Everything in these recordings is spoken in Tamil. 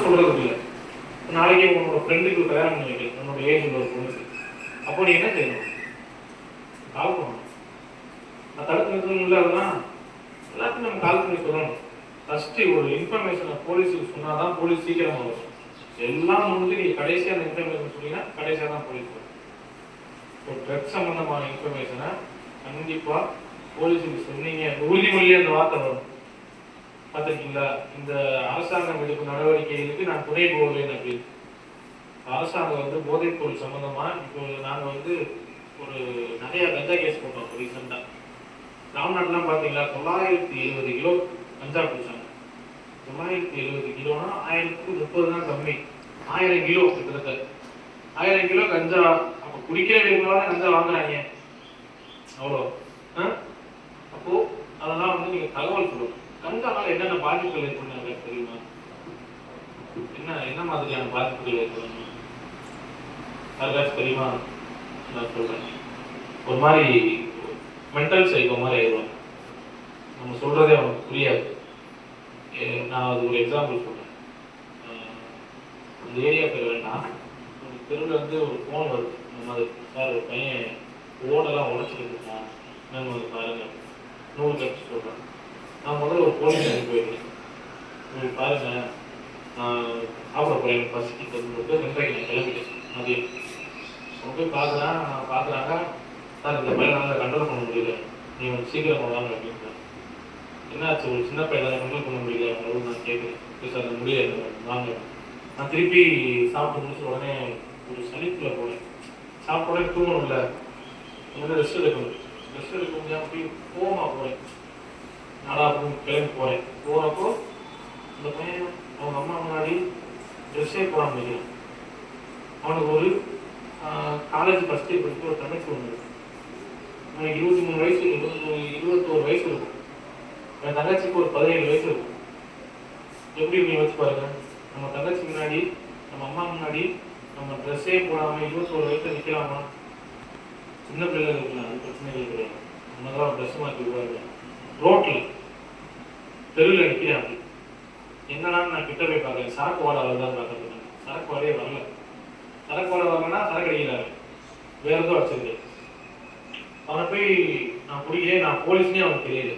சொல்றது இல்லை. நாளைக்கு உன்னோட ஃப்ரெண்டுக்கு கல்யாணம் பண்ணி வைக்கல, உன்னோட ஏஜ் உள்ள ஒரு பொண்ணுக்கு, அப்போ நீ என்ன செய்யணும்? கால் பண்ணணும். நான் தடுத்து நிறுத்தணும் இல்லை, அதெல்லாம் எல்லாத்தையும் நம்ம கால் பண்ணி சொல்லணும். ஃபர்ஸ்ட் ஒரு இன்ஃபர்மேஷனை போலீஸுக்கு சொன்னாதான் போலீஸ் சீக்கிரமாக வரும். எல்லாம் முடிஞ்சு நீங்க கடைசியாக அந்த இன்ஃபர்மேஷன் சொன்னீங்கன்னா கடைசியாக தான் போலீஸ் வரும். ஒரு ட்ரக் சம்பந்தமான இன்ஃபர்மேஷனை கண்டிப்பா போலீஸுக்கு சொன்னீங்க, உறுதிமொழியே அந்த வார்த்தை வரும். பார்த்துருக்கீங்களா? இந்த அரசாங்கம் எடுக்கும் நடவடிக்கைகளுக்கு நான் துணை போவேன் அப்படின்னு. அரசாங்கம் வந்து போதைப் பொருள் சம்பந்தமா இப்போ நாங்கள் வந்து ஒரு நிறைய கஞ்சா கேஸ் போட்டோம் ரீசெண்டாக. ராம்நாட்லாம் பார்த்தீங்களா, 970 கிலோ கஞ்சா பிடிச்சாங்க. 970 கிலோனா 1030 தான் கம்மி. 1000 கிலோ கிட்டத்தட்ட 1000 கிலோ கஞ்சா. அப்போ குடிக்கிறவங்களால கஞ்சா வாங்குறாங்க அவ்வளோ. அப்போ அதெல்லாம் வந்து நீங்க தகவல் சொல்லணும். கஞ்சானால என்னென்ன பாதிப்புகள் ஏற்படுறாங்க தெரியுமா? என்ன மாதிரியான பாதிப்புகள் ஏற்படுறாங்க யாருக்காச்சும் தெரியுமா? நான் சொல்றேன். ஒரு மாதிரி மென்டல் சைக்கோ மாதிரி ஆயிடுவாங்க. நம்ம சொல்றதே அவனுக்கு புரியாது. நான் அது ஒரு எக்ஸாம்பிள் சொல்றேன். அந்த ஏரியா பேர் வேண்டாம். ஒரு தெருவில் வந்து ஒரு ஃபோன் வருது. இந்த மாதிரி, சார் ஒரு பையன் ஓடெல்லாம் உடச்சிக்கிட்டு இருக்கான், நாங்கள் வந்து பாருங்க 100 கட்சி சொல்கிறேன். நான் முதல்ல ஒரு போலீஸ் அனுப்பி போயிருக்கேன். உங்களுக்கு பாருங்க, நான் சாப்பிட போகிறேன், பசிக்கு சொல்லிட்டு 2:30 நான் கிளம்பிட்டேன் மதியம். அவங்க போய் பார்க்குறாங்க, சார் இந்த பையனால கண்ட்ரோல் பண்ண முடியல, நீ வந்து சீக்கிரம் வாங்க அப்படின்ட்டு. என்னாச்சு, ஒரு சின்ன பையனை கண்ட்ரோல் பண்ண முடியல அப்படின்னு நான் கேட்குறேன். சார் அது முடியல வாங்க. நான் திருப்பி சாப்பிட்டு முடிச்ச உடனே ஒரு சளிக்குள்ளே போனேன். சாப்பிட்ட உடனே தூங்கணும்ல, உடனே ரெஸ்ட் எடுக்கணும். ரெஸ்ட் எடுக்க முடியாமல் அப்படி கோமா போகிறேன். நாடா அப்படின்னு கிளம்பி போகிறேன். போகிறப்போ அந்த பையன் அவங்க அம்மா முன்னாடி ட்ரெஸ்ஸே போடாமல் வைக்கிறான். அவனுக்கு ஒரு காலேஜ் ஃபஸ்ட் இயர் படிக்க ஒரு தங்கச்சி ஒன்று. அவனுக்கு 23 வயசு, 21 வயசு இருக்கும். என் தங்கச்சிக்கு ஒரு 17 வயசு இருக்கும். எப்படி நீ வச்சு பாருங்க, நம்ம தங்கச்சி முன்னாடி, நம்ம அம்மா முன்னாடி நம்ம ட்ரெஸ்ஸே போடாமல் 21 வயசுல நிற்கலாமா? சின்ன பிள்ளைகள் இருக்கலாம், அது பிரச்சனைகள் கிடையாது. நம்மதான் ட்ரெஸ் மாற்றி விடுவாங்க. ரோட்டில் தெருவில் நிற்கிறேன். அப்படி என்னன்னா நான் கிட்ட போய் பார்க்குறேன். சரக்கு வாடை தான் பார்க்குறேன். சரக்கு வாடையே வரல. சரக்கு வாடை வரலன்னா சரக்கு அடிக்கிறாரு, வேற எதுவும் வச்சிருக்கு. அவனை போய் நான் பிடிக்கிறேன், நான் போலீஸ்னே அவனுக்கு தெரியுது.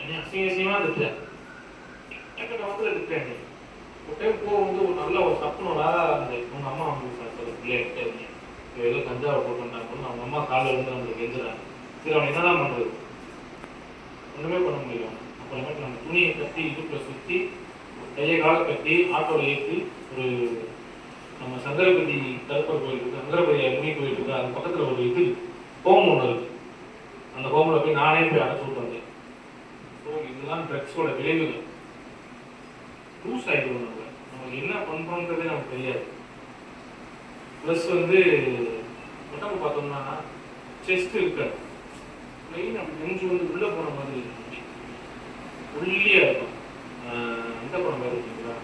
என்னை அசிங்கமா திட்டேன். எனக்கு வந்து திட்டேன். ஒரு டைம் வந்து ஒரு நல்ல ஒரு சப்புனோட இருந்தது. உங்க அம்மா வந்து சார் சார் பிள்ளைகிட்ட இருந்தேன், ஏதோ கஞ்சாவை போட்டுட்டாங்கன்னு அவங்க அம்மா காலில் இருந்து நம்மளுக்கு கெஞ்சுறாங்க. சரி, அவன் என்னதான் பண்றது? ஒண்ணுமே பண்ண முடியும். அப்புறமேட்டு நம்ம துணியை கட்டி இடுப்புல சுற்றி கையை காலை கட்டி ஆட்டோவில் ஏற்றி ஒரு நம்ம சங்கரபதி கருப்பர் கோயில் இருக்கு, சங்கரபதி முனி கோயில் இருக்கு, அது பக்கத்தில் ஒரு ஹோம் ஒன்று இருக்கு. அந்த ஹோமில் போய் நானே போய் அடைச்சு விட்டு வந்தேன். ஸோ இதெல்லாம் ட்ரக்ஸோட விளைவுகள். லூஸ் ஆகிடுவோம். நமக்கு என்ன பண்ணுறோன்றதே நமக்கு தெரியாது. ப்ளஸ் வந்து உடம்பு பார்த்தோம்னா செஸ்ட் இருக்காது, மெயின் அப்படி நெஞ்சு வந்து உள்ளே போன மாதிரி இருக்கும், ஒல்லியாக இருக்கும். இந்த படம் பாருங்களா,